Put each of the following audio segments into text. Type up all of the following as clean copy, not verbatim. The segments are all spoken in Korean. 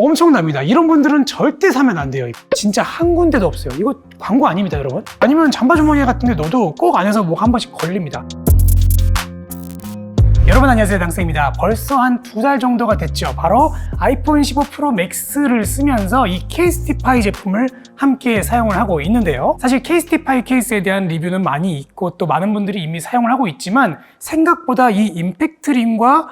엄청납니다. 이런 분들은 절대 사면 안 돼요. 진짜 한 군데도 없어요. 이거 광고 아닙니다, 여러분. 아니면 잠바 주머니 같은 데 넣어도 꼭 안에서 뭐 한 번씩 걸립니다. 여러분 안녕하세요, 당쌤입니다. 벌써 한 2달 정도가 됐죠. 바로 아이폰 15 프로 맥스를 쓰면서 이 케이스티파이 제품을 함께 사용을 하고 있는데요. 사실 케이스티파이 케이스에 대한 리뷰는 많이 있고 또 많은 분들이 이미 사용을 하고 있지만 생각보다 이 임팩트링과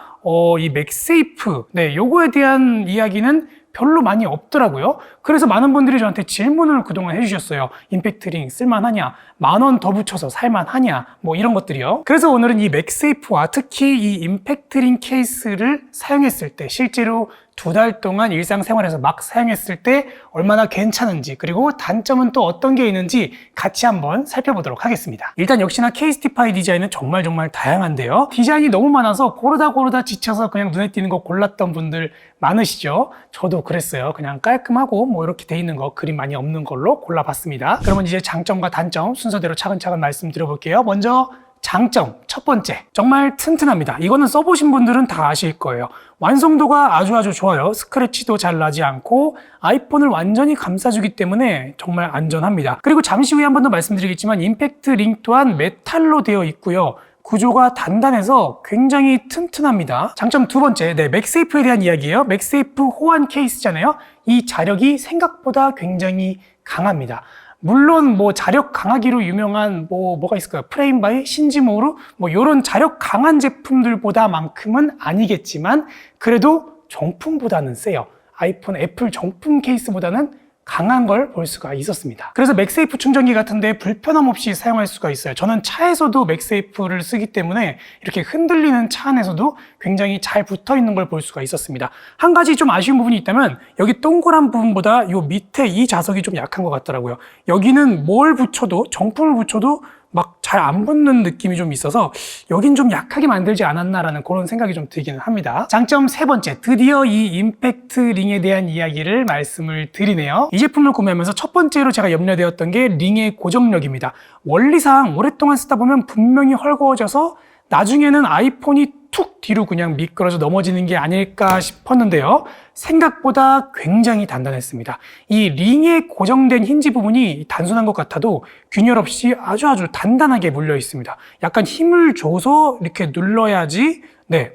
이 맥세이프 요거에 대한 이야기는 별로 많이 없더라고요. 그래서 많은 분들이 저한테 질문을 그동안 해주셨어요. 임팩트링 쓸만하냐? 10,000원 더 붙여서 살만하냐? 뭐 이런 것들이요. 그래서 오늘은 이 맥세이프와 특히 이 임팩트링 케이스를 사용했을 때 실제로 2달 동안 일상생활에서 막 사용했을 때 얼마나 괜찮은지, 그리고 단점은 또 어떤 게 있는지 같이 한번 살펴보도록 하겠습니다. 일단 역시나 케이스티파이 디자인은 정말 다양한데요. 디자인이 너무 많아서 고르다 지쳐서 그냥 눈에 띄는 거 골랐던 분들 많으시죠? 저도 그랬어요. 그냥 깔끔하고 뭐 이렇게 돼 있는 거, 그림 많이 없는 걸로 골라봤습니다. 그러면 이제 장점과 단점 순서대로 차근차근 말씀드려볼게요. 먼저 장점 첫 번째, 정말 튼튼합니다. 이거는 써보신 분들은 다 아실 거예요. 완성도가 아주 좋아요. 스크래치도 잘 나지 않고 아이폰을 완전히 감싸주기 때문에 정말 안전합니다. 그리고 잠시 후에 한 번 더 말씀드리겠지만 임팩트 링 또한 메탈로 되어 있고요. 구조가 단단해서 굉장히 튼튼합니다. 장점 두 번째, 맥세이프에 대한 이야기예요. 맥세이프 호환 케이스잖아요. 이 자력이 생각보다 굉장히 강합니다. 물론 뭐 자력 강하기로 유명한 뭐가 있을까요? 프레임바이, 신지모루 뭐 이런 자력 강한 제품들보다만큼은 아니겠지만 그래도 정품보다는 세요. 아이폰, 애플 정품 케이스보다는 강한 걸 볼 수가 있었습니다. 그래서 맥세이프 충전기 같은데 불편함 없이 사용할 수가 있어요. 저는 차에서도 맥세이프를 쓰기 때문에 이렇게 흔들리는 차 안에서도 굉장히 잘 붙어 있는 걸 볼 수가 있었습니다. 한 가지 좀 아쉬운 부분이 있다면 여기 동그란 부분보다 이 밑에 이 자석이 좀 약한 것 같더라고요. 여기는 뭘 붙여도, 정품을 붙여도 막 잘 안 붙는 느낌이 좀 있어서 여긴 좀 약하게 만들지 않았나라는 그런 생각이 좀 들기는 합니다. 장점 세 번째, 드디어 이 임팩트 링에 대한 이야기를 말씀을 드리네요. 이 제품을 구매하면서 첫 번째로 제가 염려되었던 게 링의 고정력입니다. 원리상 오랫동안 쓰다 보면 분명히 헐거워져서 나중에는 아이폰이 툭 뒤로 그냥 미끄러져 넘어지는 게 아닐까 싶었는데요. 생각보다 굉장히 단단했습니다. 이 링에 고정된 힌지 부분이 단순한 것 같아도 균열 없이 아주 단단하게 물려 있습니다. 약간 힘을 줘서 이렇게 눌러야지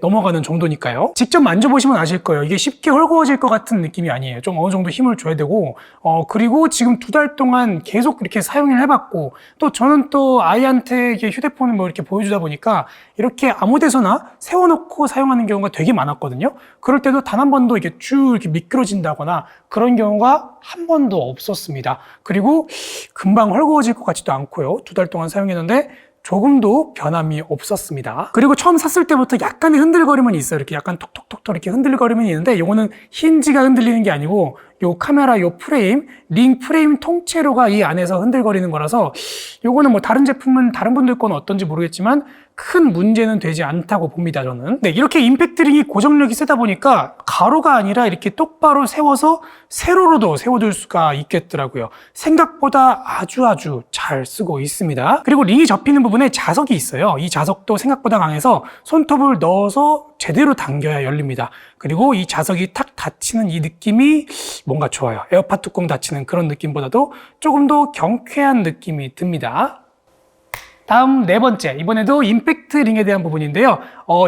넘어가는 정도니까요. 직접 만져보시면 아실 거예요. 이게 쉽게 헐거워질 것 같은 느낌이 아니에요. 좀 어느 정도 힘을 줘야 되고 그리고 지금 2달 동안 계속 이렇게 사용을 해봤고 또 저는 또 아이한테 휴대폰을 뭐 이렇게 보여주다 보니까 이렇게 아무 데서나 세워놓고 사용하는 경우가 되게 많았거든요. 그럴 때도 단 한 번도 이렇게 쭉 이렇게 미끄러진다거나 그런 경우가 한 번도 없었습니다. 그리고 금방 헐거워질 것 같지도 않고요. 2달 동안 사용했는데 조금도 변함이 없었습니다. 그리고 처음 샀을 때부터 약간의 흔들거림은 있어요. 이렇게 약간 톡톡톡 이렇게 흔들거림은 있는데 이거는 힌지가 흔들리는 게 아니고 요 카메라 요 프레임, 링 프레임 통째로가 이 안에서 흔들거리는 거라서 요거는 뭐 다른 제품은 다른 분들 건 어떤지 모르겠지만 큰 문제는 되지 않다고 봅니다, 저는. 이렇게 임팩트 링이 고정력이 세다 보니까 가로가 아니라 이렇게 똑바로 세워서 세로로도 세워둘 수가 있겠더라고요. 생각보다 아주 잘 쓰고 있습니다. 그리고 링이 접히는 부분에 자석이 있어요. 이 자석도 생각보다 강해서 손톱을 넣어서 제대로 당겨야 열립니다. 그리고 이 자석이 탁 닫히는 이 느낌이 뭔가 좋아요. 에어팟 뚜껑 닫히는 그런 느낌보다도 조금 더 경쾌한 느낌이 듭니다. 다음 네 번째, 이번에도 임팩트 링에 대한 부분인데요.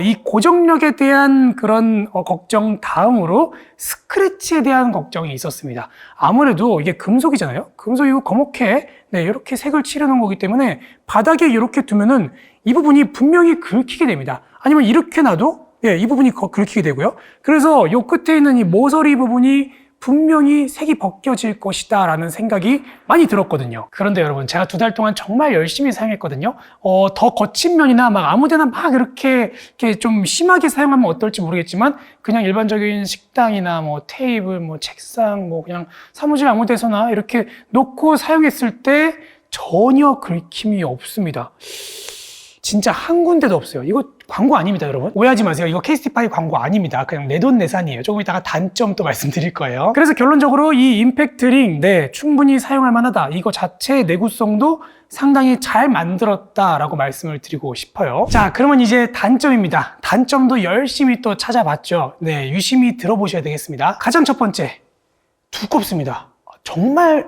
이 고정력에 대한 그런 걱정 다음으로 스크래치에 대한 걱정이 있었습니다. 아무래도 이게 금속이잖아요. 금속이고 검게 이렇게 색을 칠해놓은 거기 때문에 바닥에 이렇게 두면은 이 부분이 분명히 긁히게 됩니다. 아니면 이렇게 놔도 이 부분이 긁히게 되고요. 그래서 이 끝에 있는 이 모서리 부분이 분명히 색이 벗겨질 것이다 라는 생각이 많이 들었거든요. 그런데 여러분, 제가 2달 동안 정말 열심히 사용했거든요. 더 거친 면이나 막 아무데나 막 이렇게 좀 심하게 사용하면 어떨지 모르겠지만 그냥 일반적인 식당이나 뭐 테이블, 뭐 책상, 뭐 그냥 사무실 아무 데서나 이렇게 놓고 사용했을 때 전혀 긁힘이 없습니다. 진짜 한 군데도 없어요. 이거 광고 아닙니다, 여러분. 오해하지 마세요. 이거 케이스티파이 광고 아닙니다. 그냥 내돈내산이에요. 조금 이따가 단점 또 말씀드릴 거예요. 그래서 결론적으로 이 임팩트 링, 네, 충분히 사용할 만하다. 이거 자체의 내구성도 상당히 잘 만들었다라고 말씀을 드리고 싶어요. 자, 그러면 이제 단점입니다. 단점도 열심히 또 찾아봤죠. 네, 유심히 들어보셔야 되겠습니다. 가장 첫 번째, 두껍습니다. 정말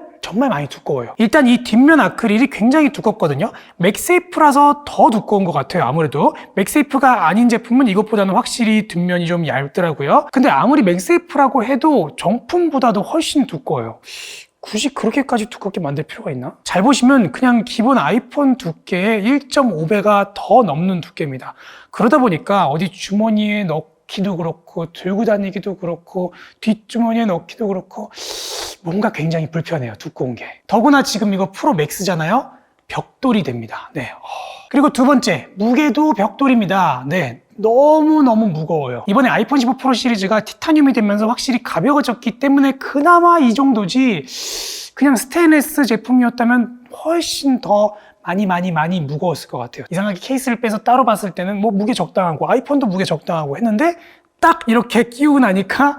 많이 두꺼워요. 일단 이 뒷면 아크릴이 굉장히 두껍거든요. 맥세이프라서 더 두꺼운 것 같아요. 아무래도 맥세이프가 아닌 제품은 이것보다는 확실히 뒷면이 좀 얇더라고요. 근데 아무리 맥세이프라고 해도 정품보다도 훨씬 두꺼워요. 굳이 그렇게까지 두껍게 만들 필요가 있나? 잘 보시면 그냥 기본 아이폰 두께의 1.5배가 더 넘는 두께입니다. 그러다 보니까 어디 주머니에 넣기도 그렇고 들고 다니기도 그렇고 뒷주머니에 넣기도 그렇고 뭔가 굉장히 불편해요. 두꺼운 게. 더구나 지금 이거 프로 맥스잖아요. 벽돌이 됩니다. 네. 그리고 두 번째, 무게도 벽돌입니다. 네. 너무너무 무거워요. 이번에 아이폰 15 프로 시리즈가 티타늄이 되면서 확실히 가벼워졌기 때문에 그나마 이 정도지, 그냥 스테인리스 제품이었다면 훨씬 더 많이 무거웠을 것 같아요. 이상하게 케이스를 빼서 따로 봤을 때는 뭐 무게 적당하고 아이폰도 무게 적당하고 했는데 딱 이렇게 끼우고 나니까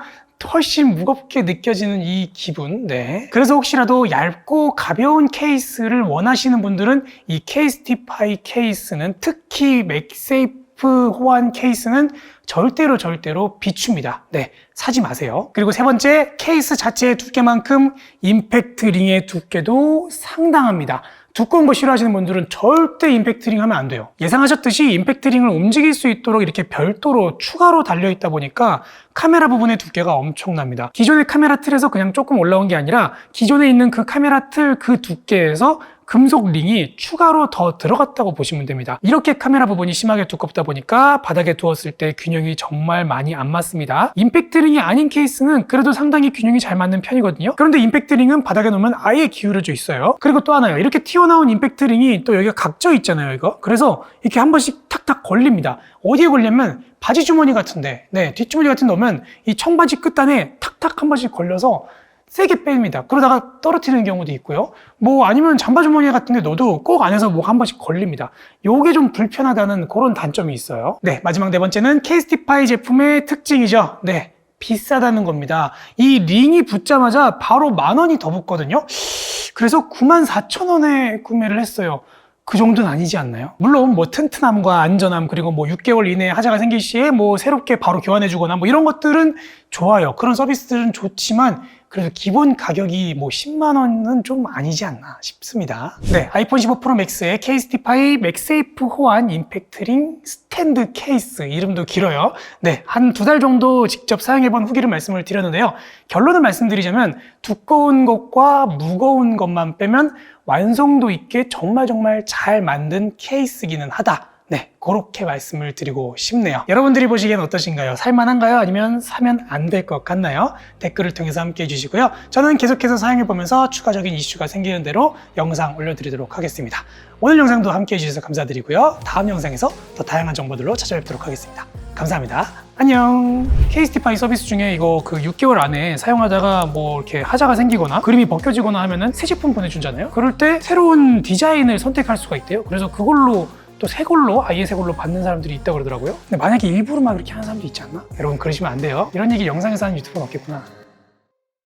훨씬 무겁게 느껴지는 이 기분. 네. 그래서 혹시라도 얇고 가벼운 케이스를 원하시는 분들은 이 케이스티파이 케이스는, 특히 맥세이프 호환 케이스는 절대로 비춥니다. 네, 사지 마세요. 그리고 세 번째, 케이스 자체의 두께만큼 임팩트 링의 두께도 상당합니다. 두꺼운 거 싫어하시는 분들은 절대 임팩트 링 하면 안 돼요. 예상하셨듯이 임팩트 링을 움직일 수 있도록 이렇게 별도로 추가로 달려있다 보니까 카메라 부분의 두께가 엄청납니다. 기존의 카메라 틀에서 그냥 조금 올라온 게 아니라 기존에 있는 그 카메라 틀 그 두께에서 금속 링이 추가로 더 들어갔다고 보시면 됩니다. 이렇게 카메라 부분이 심하게 두껍다 보니까 바닥에 두었을 때 균형이 정말 많이 안 맞습니다. 임팩트 링이 아닌 케이스는 그래도 상당히 균형이 잘 맞는 편이거든요. 그런데 임팩트 링은 바닥에 놓으면 아예 기울어져 있어요. 그리고 또 하나요. 이렇게 튀어나온 임팩트 링이 또 여기가 각져 있잖아요, 이거. 그래서 이렇게 한 번씩 탁탁 걸립니다. 어디에 걸리면 바지 주머니 같은데, 네, 뒷주머니 같은 데 넣으면 이 청바지 끝단에 탁탁 한 번씩 걸려서 세게 뺍니다. 그러다가 떨어뜨리는 경우도 있고요. 뭐 아니면 잠바 주머니 같은 데 넣어도 꼭 안에서 뭐 한 번씩 걸립니다. 요게 좀 불편하다는 그런 단점이 있어요. 네, 마지막 네 번째는 케이스티파이 제품의 특징이죠. 네, 비싸다는 겁니다. 이 링이 붙자마자 바로 10,000원이 더 붙거든요. 그래서 94,000원에 구매를 했어요. 그 정도는 아니지 않나요? 물론 뭐 튼튼함과 안전함, 그리고 뭐 6개월 이내에 하자가 생길 시에 뭐 새롭게 바로 교환해 주거나 뭐 이런 것들은 좋아요. 그런 서비스들은 좋지만 그래도 기본 가격이 뭐 10만 원은 좀 아니지 않나 싶습니다. 네, 아이폰 15 프로 맥스의 케이스티파이 맥세이프 호환 임팩트 링 스탠드 케이스, 이름도 길어요. 네, 한 2달 정도 직접 사용해본 후기를 말씀을 드렸는데요. 결론을 말씀드리자면 두꺼운 것과 무거운 것만 빼면 완성도 있게 정말 잘 만든 케이스기는 하다. 네, 그렇게 말씀을 드리고 싶네요. 여러분들이 보시기엔 어떠신가요? 살만한가요? 아니면 사면 안 될 것 같나요? 댓글을 통해서 함께 해주시고요. 저는 계속해서 사용해보면서 추가적인 이슈가 생기는 대로 영상 올려드리도록 하겠습니다. 오늘 영상도 함께 해주셔서 감사드리고요. 다음 영상에서 더 다양한 정보들로 찾아뵙도록 하겠습니다. 감사합니다. 안녕. 케이스티파이 서비스 중에 이거 그 6개월 안에 사용하다가 뭐 이렇게 하자가 생기거나 그림이 벗겨지거나 하면은 새 제품 보내준잖아요. 그럴 때 새로운 디자인을 선택할 수가 있대요. 그래서 그걸로 또 새 걸로, 아예 새 걸로 받는 사람들이 있다고 그러더라고요. 근데 만약에 일부러 막 그렇게 하는 사람도 있지 않나? 여러분 그러시면 안 돼요. 이런 얘기 영상에서 하는 유튜버는 없겠구나.